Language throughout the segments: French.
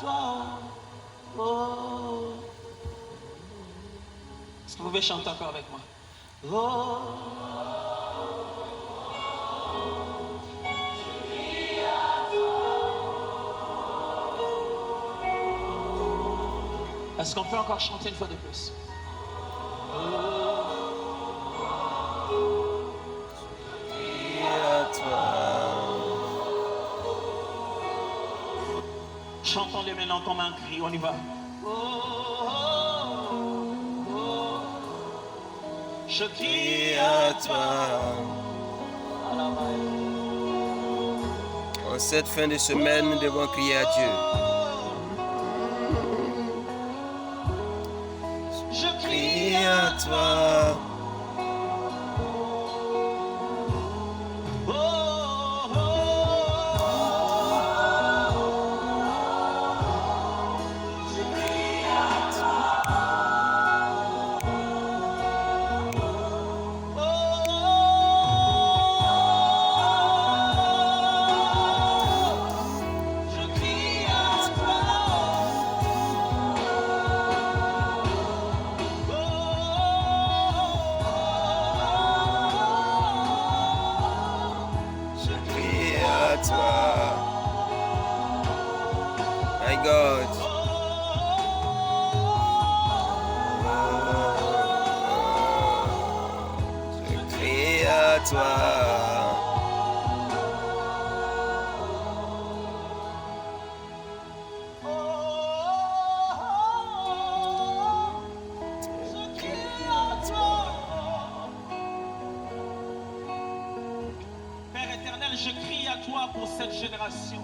toi. Oh. Est-ce que vous pouvez chanter encore avec moi? Oh. Est-ce qu'on peut encore chanter une fois de plus? Chantons-le maintenant comme un cri, on y va. Oh, oh, oh. Je crie à toi. En cette fin de semaine, nous devons crier à Dieu. Je crie à toi. My God. Je crie à toi. Père éternel, je crie à toi pour cette génération.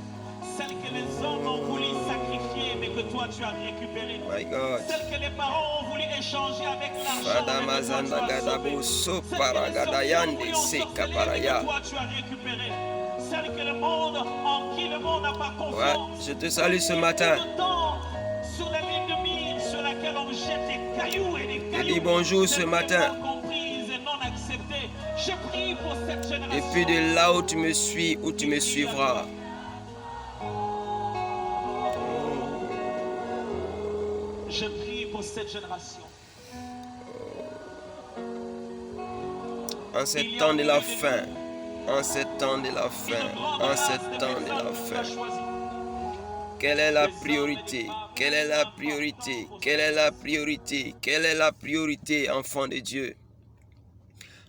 Celle que les hommes ont voulu sacrifier, mais que toi tu as récupérée. My God. Celle que les parents ont voulu échanger avec l'argent, Fada mais que toi tu mazanda as gadabo sauvé. so Celle que paragadayande les se sorciers ont sorcelé, mais kaparaya. que toi tu as récupérée. Celle que le monde, en qui le monde n'a pas confiance. Ouais, je te salue ce matin. Sur la ligne de mire sur laquelle on jette des cailloux et des cailloux. Je dis bonjour ce matin. Je prie pour cette génération. Et puis de là où tu me suis, où tu me suivras. Je prie pour cette génération. En ce temps de la fin, en ce temps de la fin, en ce temps de la fin. Quelle est la priorité? Quelle est la priorité? Quelle est la priorité? Quelle est la priorité, enfant de Dieu?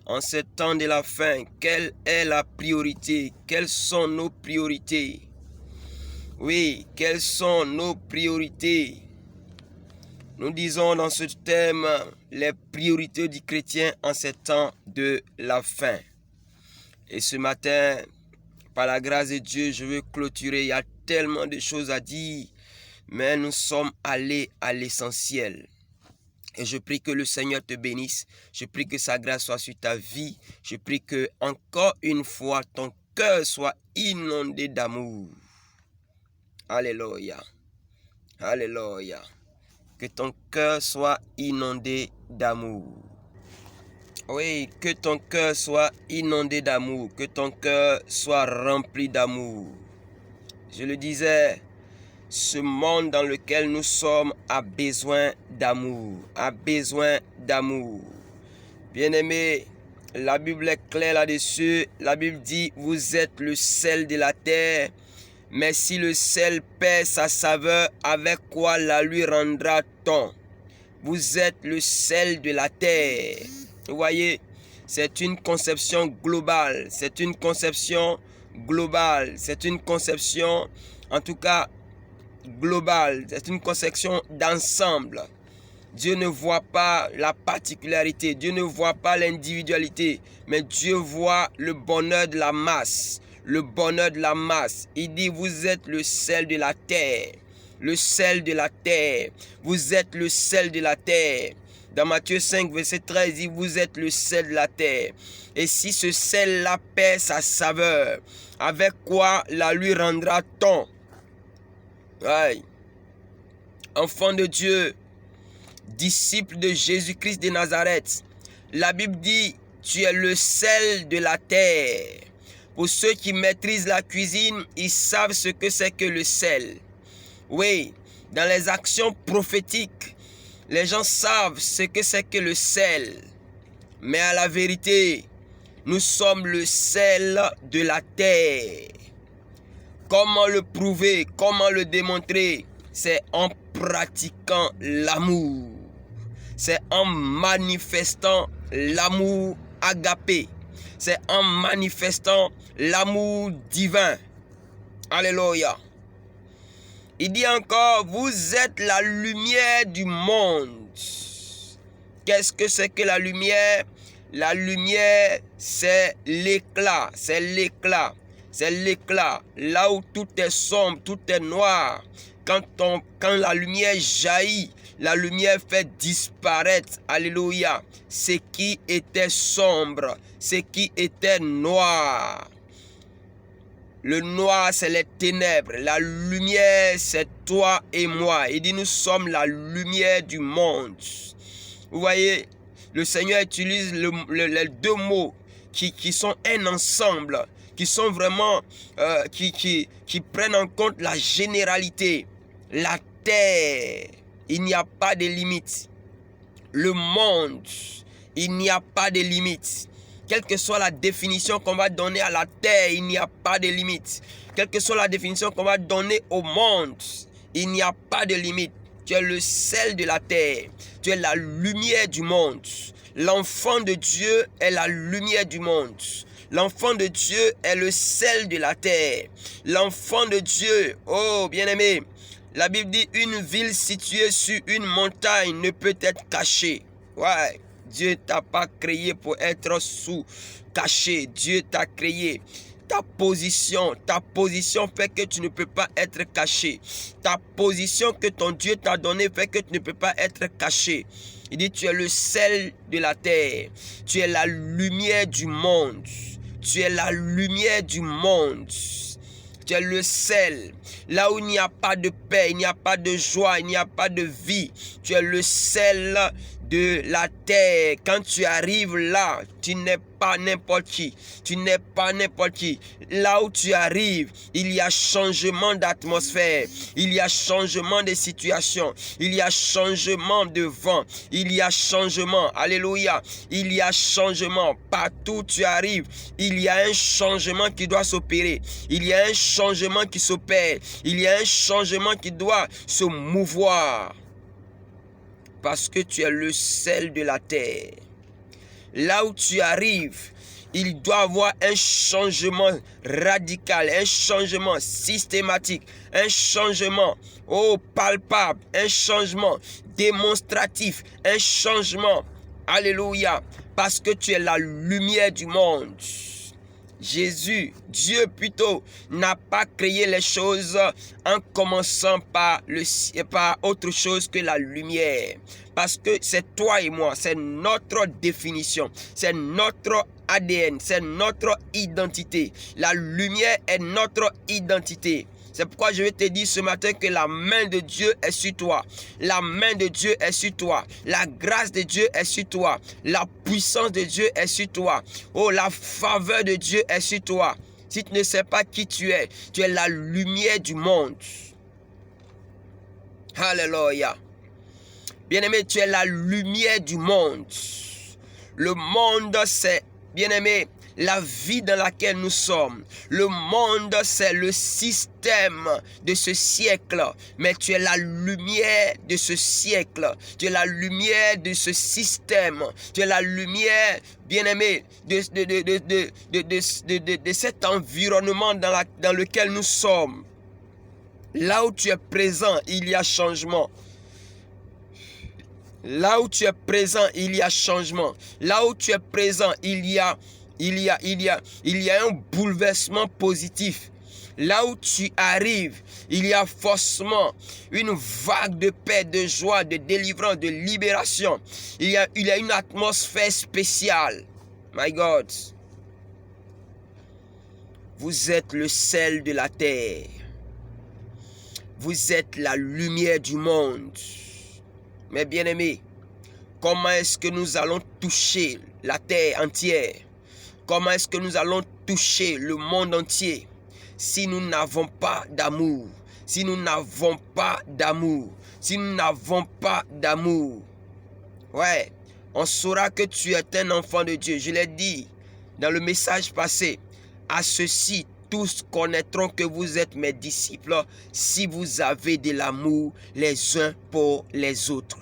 En ce temps de la fin, quelle est la priorité? Quelles sont nos priorités? Oui, quelles sont nos priorités? Nous disons dans ce thème les priorités du chrétien en ce temps de la fin. Et ce matin, par la grâce de Dieu, je veux clôturer. Il y a tellement de choses à dire, mais nous sommes allés à l'essentiel. Et je prie que le Seigneur te bénisse. Je prie que sa grâce soit sur ta vie. Je prie que encore une fois, ton cœur soit inondé d'amour. Alléluia. Alléluia. Que ton cœur soit inondé d'amour. Oui, que ton cœur soit inondé d'amour. Que ton cœur soit rempli d'amour. Je le disais, ce monde dans lequel nous sommes a besoin d'amour, a besoin d'amour. Bien-aimés, la Bible est claire là-dessus. La Bible dit, vous êtes le sel de la terre, mais si le sel perd sa saveur, avec quoi la lui rendra-t-on? Vous êtes le sel de la terre. Vous voyez, c'est une conception globale, c'est une conception globale, c'est une conception, en tout cas, globale, c'est une conception d'ensemble. Dieu ne voit pas la particularité, Dieu ne voit pas l'individualité, mais Dieu voit le bonheur de la masse, le bonheur de la masse. Il dit, vous êtes le sel de la terre, le sel de la terre, vous êtes le sel de la terre. Dans Matthieu 5, verset 13, il dit, vous êtes le sel de la terre. Et si ce sel-là perd sa saveur, avec quoi la lui rendra-t-on? Ouais. Enfant de Dieu, disciple de Jésus-Christ de Nazareth, la Bible dit, tu es le sel de la terre. Pour ceux qui maîtrisent la cuisine, ils savent ce que c'est que le sel. Oui, dans les actions prophétiques, les gens savent ce que c'est que le sel. Mais à la vérité, nous sommes le sel de la terre. Comment le prouver? Comment le démontrer? C'est en pratiquant l'amour. C'est en manifestant l'amour agapé. C'est en manifestant l'amour divin. Alléluia. Il dit encore, vous êtes la lumière du monde. Qu'est-ce que c'est que la lumière? La lumière, c'est l'éclat. C'est l'éclat. C'est l'éclat. Là où tout est sombre, tout est noir. Quand la lumière jaillit, la lumière fait disparaître, alléluia, ce qui était sombre, ce qui était noir. Le noir, c'est les ténèbres. La lumière, c'est toi et moi. Il dit, nous sommes la lumière du monde. Vous voyez, le Seigneur utilise les deux mots qui sont un ensemble, qui sont vraiment, qui prennent en compte la généralité. La terre, il n'y a pas de limite. Le monde, il n'y a pas de limite. Quelle que soit la définition qu'on va donner à la terre, il n'y a pas de limite. Quelle que soit la définition qu'on va donner au monde, il n'y a pas de limite. Tu es le sel de la terre. Tu es la lumière du monde. L'enfant de Dieu est la lumière du monde. L'enfant de Dieu est le sel de la terre. L'enfant de Dieu, oh bien-aimé, la Bible dit une ville située sur une montagne ne peut être cachée. Ouais, Dieu t'a pas créé pour être caché. Dieu t'a créé. Ta position fait que tu ne peux pas être caché. Ta position que ton Dieu t'a donnée fait que tu ne peux pas être caché. Il dit tu es le sel de la terre. Tu es la lumière du monde. Tu es la lumière du monde. Tu es le sel. Là où il n'y a pas de paix, il n'y a pas de joie, il n'y a pas de vie. Tu es le sel de la terre. Quand tu arrives là, tu n'es pas n'importe qui. Tu n'es pas n'importe qui. Là où tu arrives, il y a changement d'atmosphère. Il y a changement de situation. Il y a changement de vent. Il y a changement. Alléluia. Il y a changement. Partout où tu arrives, il y a un changement qui doit s'opérer. Il y a un changement qui s'opère. Il y a un changement qui doit se mouvoir. Parce que tu es le sel de la terre. Là où tu arrives, il doit y avoir un changement radical, un changement systématique, un changement palpable, un changement démonstratif, un changement, alléluia, parce que tu es la lumière du monde. Jésus, Dieu plutôt, n'a pas créé les choses en commençant par autre chose que la lumière. Parce que c'est toi et moi, c'est notre définition, c'est notre ADN, c'est notre identité. La lumière est notre identité. C'est pourquoi je vais te dire ce matin que la main de Dieu est sur toi. La main de Dieu est sur toi. La grâce de Dieu est sur toi. La puissance de Dieu est sur toi. Oh, la faveur de Dieu est sur toi. Si tu ne sais pas qui tu es la lumière du monde. Alléluia. Bien-aimé, tu es la lumière du monde. Le monde, c'est, bien-aimé, la vie dans laquelle nous sommes. Le monde, c'est le système de ce siècle. Mais tu es la lumière de ce siècle. Tu es la lumière de ce système. Tu es la lumière, bien-aimé, de cet environnement dans lequel nous sommes. Là où tu es présent, il y a changement. Là où tu es présent, il y a changement. Là où tu es présent, il y a un bouleversement positif. Là où tu arrives, il y a forcément une vague de paix, de joie, de délivrance, de libération. Il y a une atmosphère spéciale. My God. Vous êtes le sel de la terre. Vous êtes la lumière du monde. Mes bien-aimés, comment est-ce que nous allons toucher la terre entière? Comment est-ce que nous allons toucher le monde entier si nous n'avons pas d'amour? si nous n'avons pas d'amour. Si nous n'avons pas d'amour, ouais, on saura que tu es un enfant de Dieu. Je l'ai dit dans le message passé. À ceci, tous connaîtront que vous êtes mes disciples si vous avez de l'amour les uns pour les autres.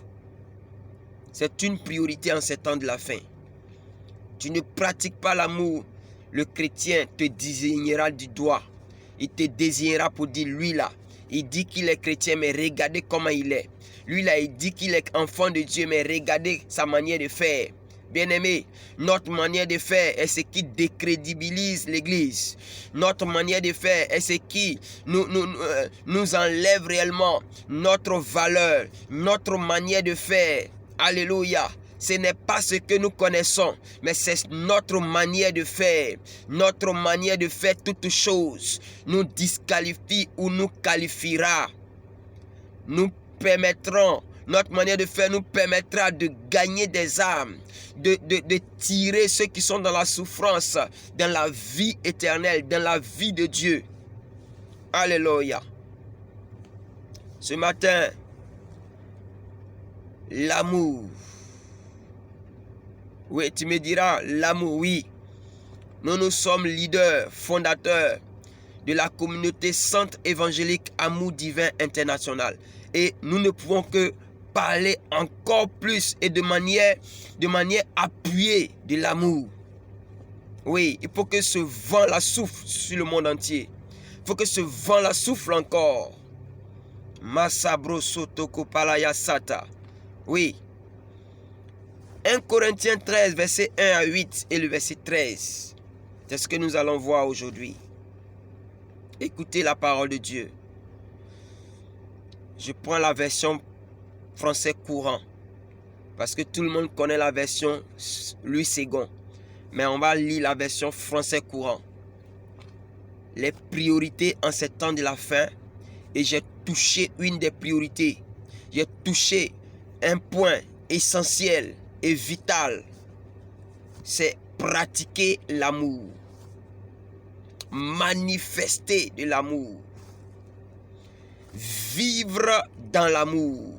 C'est une priorité en ces temps de la fin. Tu ne pratiques pas l'amour, le chrétien te désignera du doigt. Il te désignera pour dire, lui là, il dit qu'il est chrétien, mais regardez comment il est. Lui là, il dit qu'il est enfant de Dieu, mais regardez sa manière de faire. Bien-aimé, notre manière de faire est ce qui décrédibilise l'Église. Notre manière de faire est ce qui nous enlève réellement notre valeur, notre manière de faire. Alléluia. Ce n'est pas ce que nous connaissons, mais c'est notre manière de faire. Notre manière de faire toutes choses nous disqualifie ou nous qualifiera. Nous permettrons, notre manière de faire nous permettra de gagner des âmes, de tirer ceux qui sont dans la souffrance, dans la vie éternelle, dans la vie de Dieu. Alléluia. Ce matin, l'amour. Oui, tu me diras, l'amour, oui. Nous sommes leaders, fondateurs de la communauté Centre évangélique Amour Divin International. Et nous ne pouvons que parler encore plus et de manière appuyée de l'amour. Oui, il faut que ce vent-là souffle sur le monde entier. Il faut que ce vent-là souffle encore. Masabro Sotoko Palaya Sata. Oui. 1 Corinthiens 13, verset 1 à 8 et le verset 13. C'est ce que nous allons voir aujourd'hui. Écoutez la parole de Dieu. Je prends la version français courant. Parce que tout le monde connaît la version Louis II. Mais on va lire la version français courant. Les priorités en ces temps de la fin. Et j'ai touché une des priorités. J'ai touché un point essentiel et vital. C'est pratiquer l'amour. Manifester de l'amour. Vivre dans l'amour.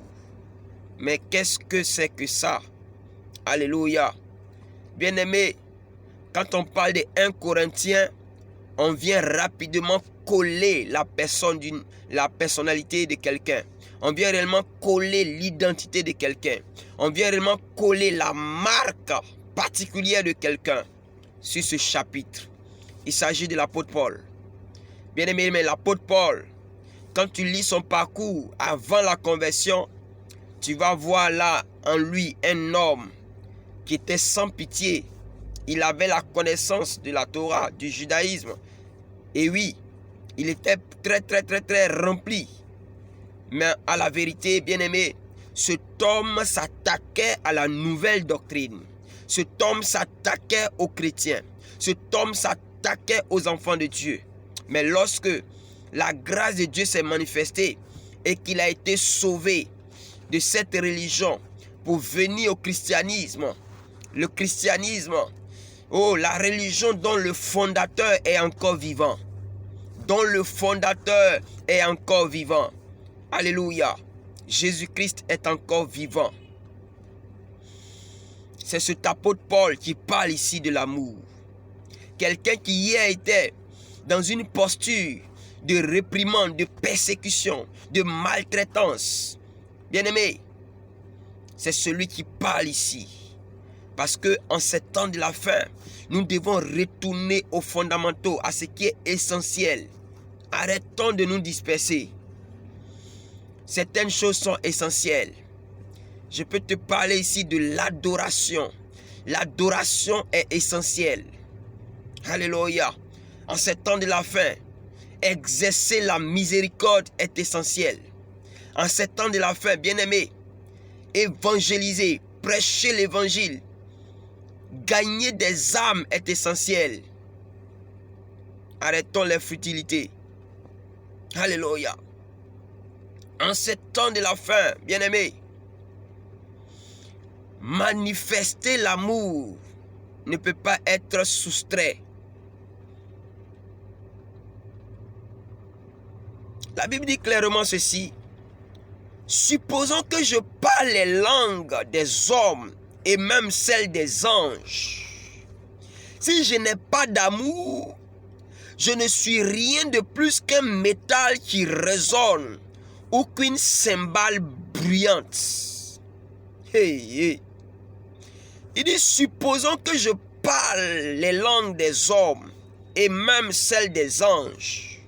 Mais qu'est-ce que c'est que ça? Alléluia. Bien-aimé, quand on parle de 1 Corinthiens, on vient rapidement coller la personnalité de quelqu'un. On vient réellement coller l'identité de quelqu'un. On vient réellement coller la marque particulière de quelqu'un sur ce chapitre. Il s'agit de l'apôtre Paul. Bien-aimé, mais l'apôtre Paul, quand tu lis son parcours avant la conversion, tu vas voir là en lui un homme qui était sans pitié. Il avait la connaissance de la Torah, du judaïsme. Et oui, il était très rempli. Mais à la vérité, bien-aimé, cet homme s'attaquait à la nouvelle doctrine. Cet homme s'attaquait aux chrétiens. Cet homme s'attaquait aux enfants de Dieu. Mais lorsque la grâce de Dieu s'est manifestée et qu'il a été sauvé de cette religion pour venir au christianisme, le christianisme, oh, la religion dont le fondateur est encore vivant. Dont le fondateur est encore vivant. Alléluia. Jésus-Christ est encore vivant. C'est cet apôtre Paul qui parle ici de l'amour. Quelqu'un qui hier était dans une posture de réprimande, de persécution, de maltraitance. Bien-aimé, c'est celui qui parle ici. Parce que en ces temps de la fin, nous devons retourner aux fondamentaux, à ce qui est essentiel. Arrêtons de nous disperser. Certaines choses sont essentielles. Je peux te parler ici de l'adoration. L'adoration est essentielle. Alléluia. En ces temps de la fin, exercer la miséricorde est essentiel. En ces temps de la fin, bien-aimé, évangéliser, prêcher l'évangile, gagner des âmes est essentiel. Arrêtons les futilités. Alléluia. En ces temps de la fin, bien-aimé, manifester l'amour ne peut pas être soustrait. La Bible dit clairement ceci. Supposons que je parle les langues des hommes et même celles des anges. Si je n'ai pas d'amour, je ne suis rien de plus qu'un métal qui résonne ou qu'une cymbale bruyante. Hey. Il dit, supposons que je parle les langues des hommes et même celles des anges.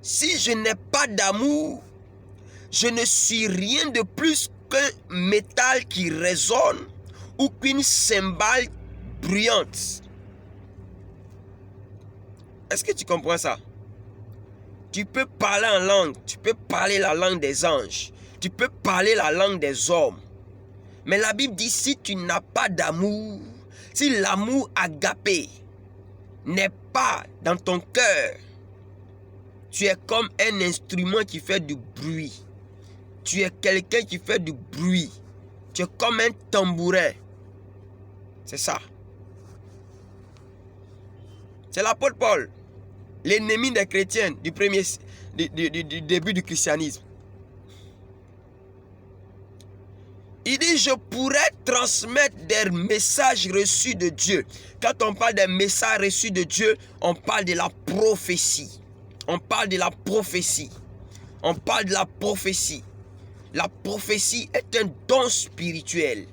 Si je n'ai pas d'amour, je ne suis rien de plus qu'un métal qui résonne ou qu'une cymbale bruyante. Est-ce que tu comprends ça? Tu peux parler en langue, tu peux parler la langue des anges, tu peux parler la langue des hommes. Mais la Bible dit, si tu n'as pas d'amour, si l'amour agapé n'est pas dans ton cœur, tu es comme un instrument qui fait du bruit. Tu es quelqu'un qui fait du bruit. Tu es comme un tambourin. C'est ça. C'est l'apôtre Paul, l'ennemi des chrétiens du début du christianisme. Il dit, je pourrais transmettre des messages reçus de Dieu. Quand on parle des messages reçus de Dieu, on parle de la prophétie. On parle de la prophétie. On parle de la prophétie. La prophétie est un don spirituel.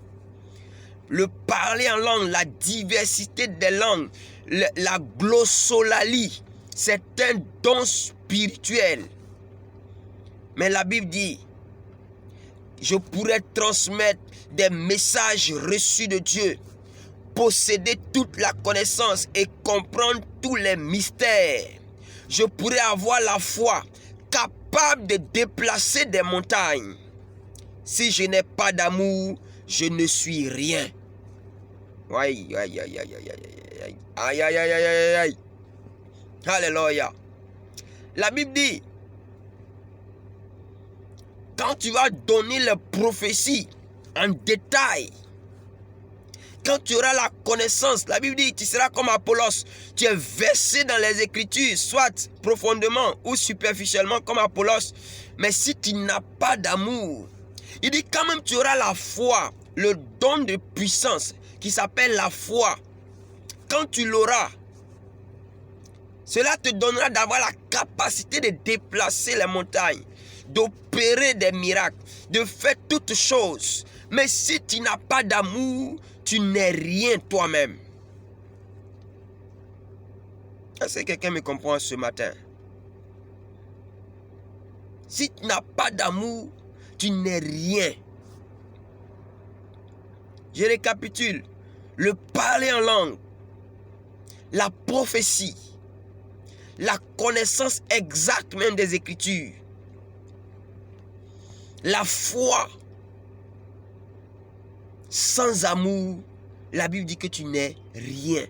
Le parler en langue, la diversité des langues, la glossolalie, c'est un don spirituel. Mais la Bible dit, je pourrais transmettre des messages reçus de Dieu, posséder toute la connaissance et comprendre tous les mystères. Je pourrais avoir la foi capable de déplacer des montagnes. Si je n'ai pas d'amour, je ne suis rien. Aïe. Alléluia. La Bible dit, quand tu vas donner les prophéties en détail, quand tu auras la connaissance, la Bible dit, tu seras comme Apollos. Tu es versé dans les Écritures, soit profondément ou superficiellement comme Apollos. Mais si tu n'as pas d'amour, il dit quand même tu auras la foi, le don de puissance qui s'appelle la foi. Quand tu l'auras, cela te donnera d'avoir la capacité de déplacer les montagnes, d'opérer des miracles, de faire toutes choses. Mais si tu n'as pas d'amour, tu n'es rien toi-même. Est-ce que quelqu'un me comprend ce matin? Si tu n'as pas d'amour, tu n'es rien. Je récapitule. Le parler en langue, la prophétie, la connaissance exacte même des Écritures, la foi. Sans amour, la Bible dit que tu n'es rien.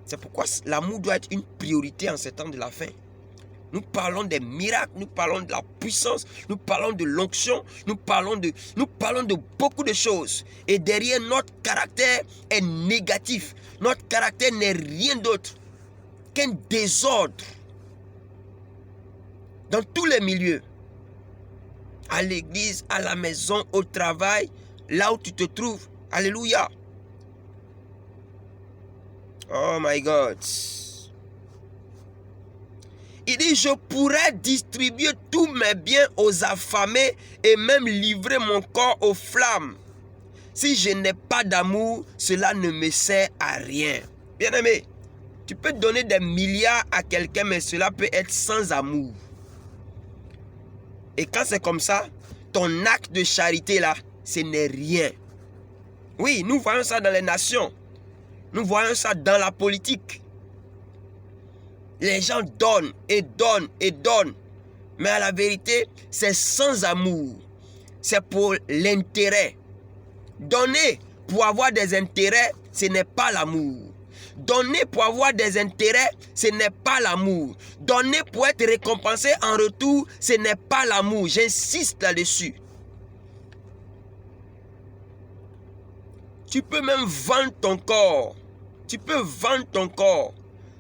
C'est pourquoi l'amour doit être une priorité en ces temps de la fin. Nous parlons des miracles, nous parlons de la puissance, nous parlons de l'onction, nous parlons de beaucoup de choses. Et derrière, notre caractère est négatif. Notre caractère n'est rien d'autre qu'un désordre dans tous les milieux. À l'église, à la maison, au travail, là où tu te trouves. Alléluia. Oh my God. Il dit, je pourrais distribuer tous mes biens aux affamés et même livrer mon corps aux flammes. Si je n'ai pas d'amour, cela ne me sert à rien. Bien-aimé, tu peux donner des milliards à quelqu'un, mais cela peut être sans amour. Et quand c'est comme ça, ton acte de charité là, ce n'est rien. Oui, nous voyons ça dans les nations. Nous voyons ça dans la politique. Les gens donnent et donnent et donnent. Mais à la vérité, c'est sans amour. C'est pour l'intérêt. Donner pour avoir des intérêts, ce n'est pas l'amour. Donner pour avoir des intérêts, ce n'est pas l'amour. Donner pour être récompensé en retour, ce n'est pas l'amour. J'insiste là-dessus. Tu peux même vendre ton corps. Tu peux vendre ton corps.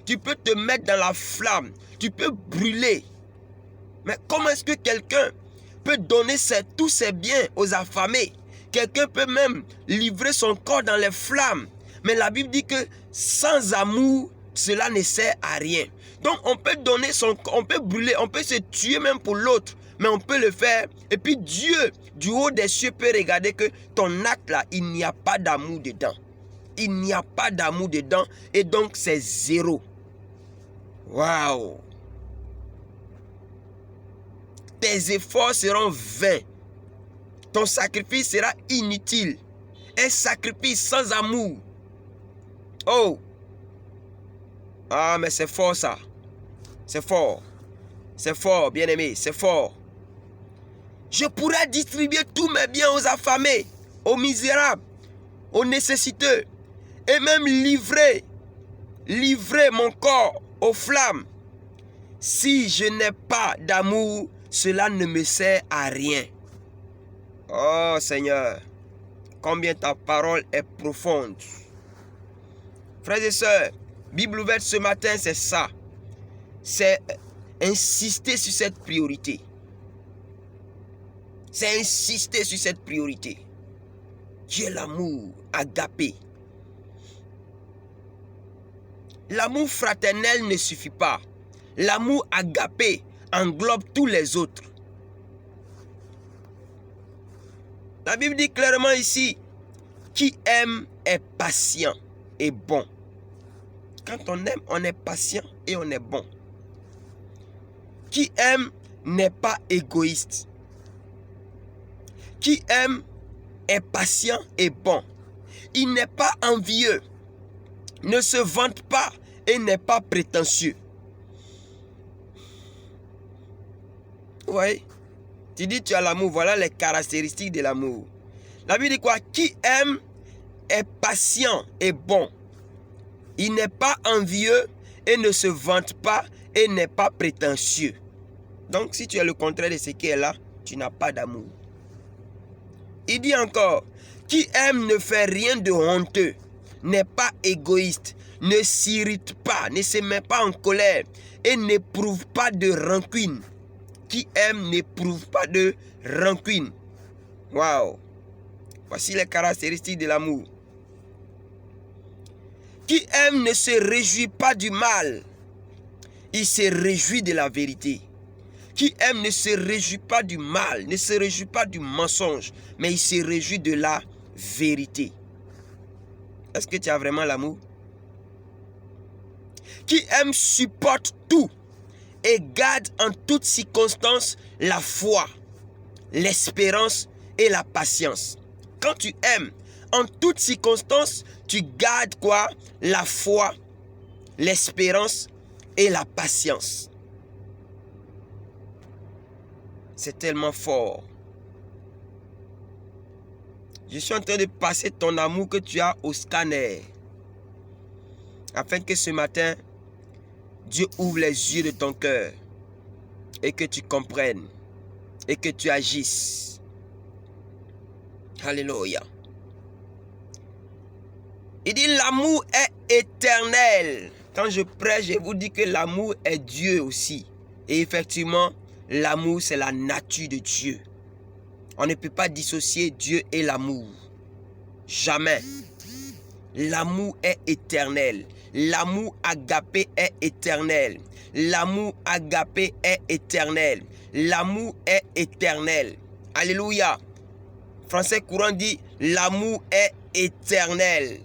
tu peux te mettre dans la flamme, tu peux brûler. Mais comment est-ce que quelqu'un peut donner tous ses biens aux affamés? Quelqu'un peut même livrer son corps dans les flammes. Mais la Bible dit que sans amour, cela ne sert à rien. Donc on peut donner son corps, on peut brûler, on peut se tuer même pour l'autre. Mais on peut le faire. Et puis Dieu, du haut des cieux, peut regarder que ton acte là, il n'y a pas d'amour dedans. Il n'y a pas d'amour dedans. Et donc c'est zéro. Waouh! Tes efforts seront vains. Ton sacrifice sera inutile. Un sacrifice sans amour. Oh! Ah, mais c'est fort ça. C'est fort. C'est fort, bien-aimé. C'est fort. Je pourrais distribuer tous mes biens aux affamés, aux misérables, aux nécessiteux. Et même livrer mon corps aux flammes. Si je n'ai pas d'amour, cela ne me sert à rien. Oh Seigneur, combien ta parole est profonde. Frères et sœurs, Bible ouverte ce matin, c'est ça. C'est insister sur cette priorité. C'est insister sur cette priorité. Qui est l'amour agapé. L'amour fraternel ne suffit pas. L'amour agapé englobe tous les autres. La Bible dit clairement ici, qui aime est patient et bon. Quand on aime, on est patient et on est bon. Qui aime n'est pas égoïste. Qui aime est patient et bon. Il n'est pas envieux, ne se vante pas et n'est pas prétentieux. Oui, tu dis tu as l'amour, voilà les caractéristiques de l'amour. La Bible dit quoi? Qui aime est patient et bon. Il n'est pas envieux et ne se vante pas et n'est pas prétentieux. Donc si tu es le contraire de ce qui est là, tu n'as pas d'amour. Il dit encore, qui aime ne fait rien de honteux, n'est pas égoïste, ne s'irrite pas, ne se met pas en colère et n'éprouve pas de rancune. Qui aime n'éprouve pas de rancune. Waouh! Voici les caractéristiques de l'amour. Qui aime ne se réjouit pas du mal. Il se réjouit de la vérité. Qui aime ne se réjouit pas du mal, ne se réjouit pas du mensonge, mais il se réjouit de la vérité. Est-ce que tu as vraiment l'amour? Qui aime supporte tout et garde en toutes circonstances la foi, l'espérance et la patience. Quand tu aimes, en toutes circonstances, tu gardes quoi? La foi, l'espérance et la patience. C'est tellement fort. Je suis en train de passer ton amour que tu as au scanner. Afin que ce matin, Dieu ouvre les yeux de ton cœur. Et que tu comprennes. Et que tu agisses. Alléluia. Il dit l'amour est éternel. Quand je prêche, je vous dis que l'amour est Dieu aussi. Et effectivement, l'amour c'est la nature de Dieu. On ne peut pas dissocier Dieu et l'amour. Jamais. L'amour est éternel. L'amour agapé est éternel. L'amour agapé est éternel. L'amour est éternel. Alléluia. Français courant dit l'amour est éternel.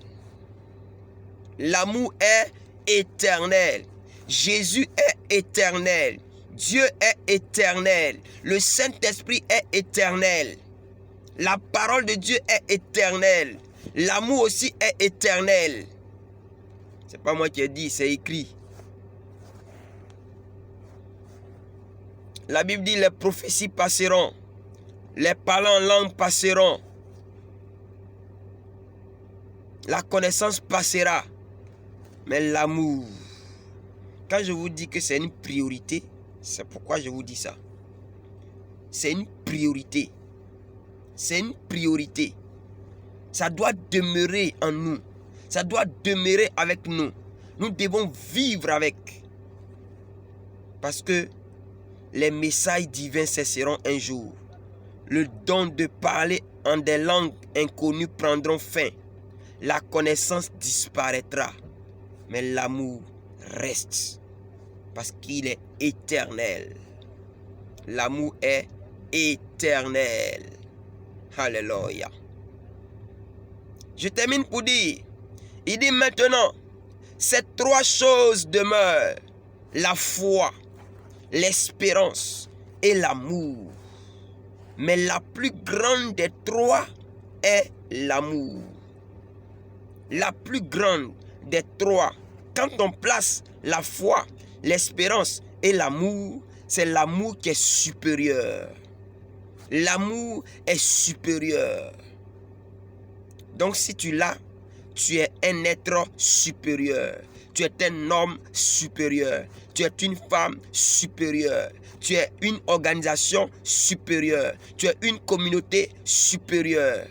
L'amour est éternel. Jésus est éternel. Dieu est éternel. Le Saint-Esprit est éternel. La parole de Dieu est éternelle. L'amour aussi est éternel. C'est pas moi qui ai dit, c'est écrit. La Bible dit les prophéties passeront. Les parlants en langue passeront. La connaissance passera. Mais l'amour, quand je vous dis que c'est une priorité, c'est pourquoi je vous dis ça. C'est une priorité. C'est une priorité. Ça doit demeurer en nous. Ça doit demeurer avec nous. Nous devons vivre avec. Parce que les messages divins cesseront un jour. Le don de parler en des langues inconnues prendront fin. La connaissance disparaîtra. Mais l'amour reste. Parce qu'il est éternel. L'amour est éternel. Alléluia. Je termine pour dire, il dit maintenant, ces trois choses demeurent, la foi, l'espérance et l'amour. Mais la plus grande des trois est l'amour. La plus grande des trois, quand on place la foi, l'espérance et l'amour, c'est l'amour qui est supérieur. L'amour est supérieur. Donc si tu l'as, tu es un être supérieur. Tu es un homme supérieur. Tu es une femme supérieure. Tu es une organisation supérieure. Tu es une communauté supérieure.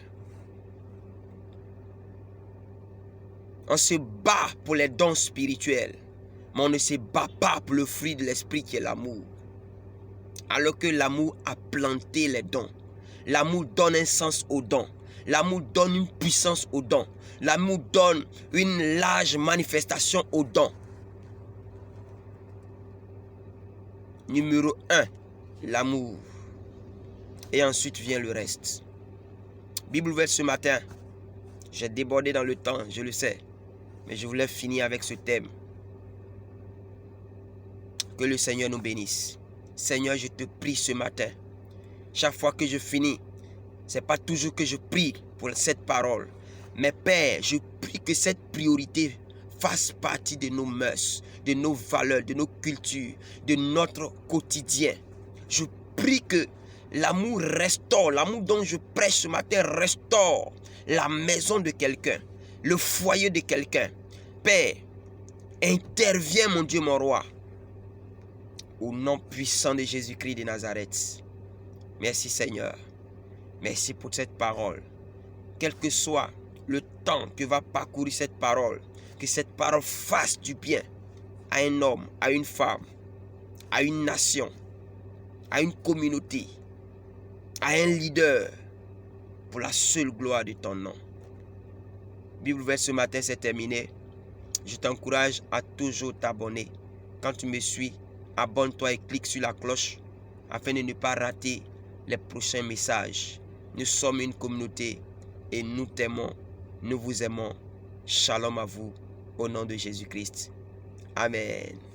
On se bat pour les dons spirituels, mais on ne se bat pas pour le fruit de l'esprit qui est l'amour. Alors que l'amour a planté les dons. L'amour donne un sens aux dons. L'amour donne une puissance aux dons. L'amour donne une large manifestation aux dons. Numéro 1, l'amour. Et ensuite vient le reste. Bible ouverte ce matin. J'ai débordé dans le temps, je le sais. Mais je voulais finir avec ce thème. Que le Seigneur nous bénisse. Seigneur, je te prie ce matin. Chaque fois que je finis, ce n'est pas toujours que je prie pour cette parole. Mais Père, je prie que cette priorité fasse partie de nos mœurs, de nos valeurs, de nos cultures, de notre quotidien. Je prie que l'amour restaure, l'amour dont je prêche ce matin restaure la maison de quelqu'un, le foyer de quelqu'un. Père, interviens mon Dieu, mon roi. Au nom puissant de Jésus-Christ de Nazareth. Merci Seigneur. Merci pour cette parole. Quel que soit le temps que va parcourir cette parole, que cette parole fasse du bien à un homme, à une femme, à une nation, à une communauté, à un leader, pour la seule gloire de ton nom. Bible ouverte ce matin, c'est terminé. Je t'encourage à toujours t'abonner. Quand tu me suis, abonne-toi et clique sur la cloche afin de ne pas rater les prochains messages. Nous sommes une communauté et nous t'aimons, nous vous aimons. Shalom à vous au nom de Jésus-Christ. Amen.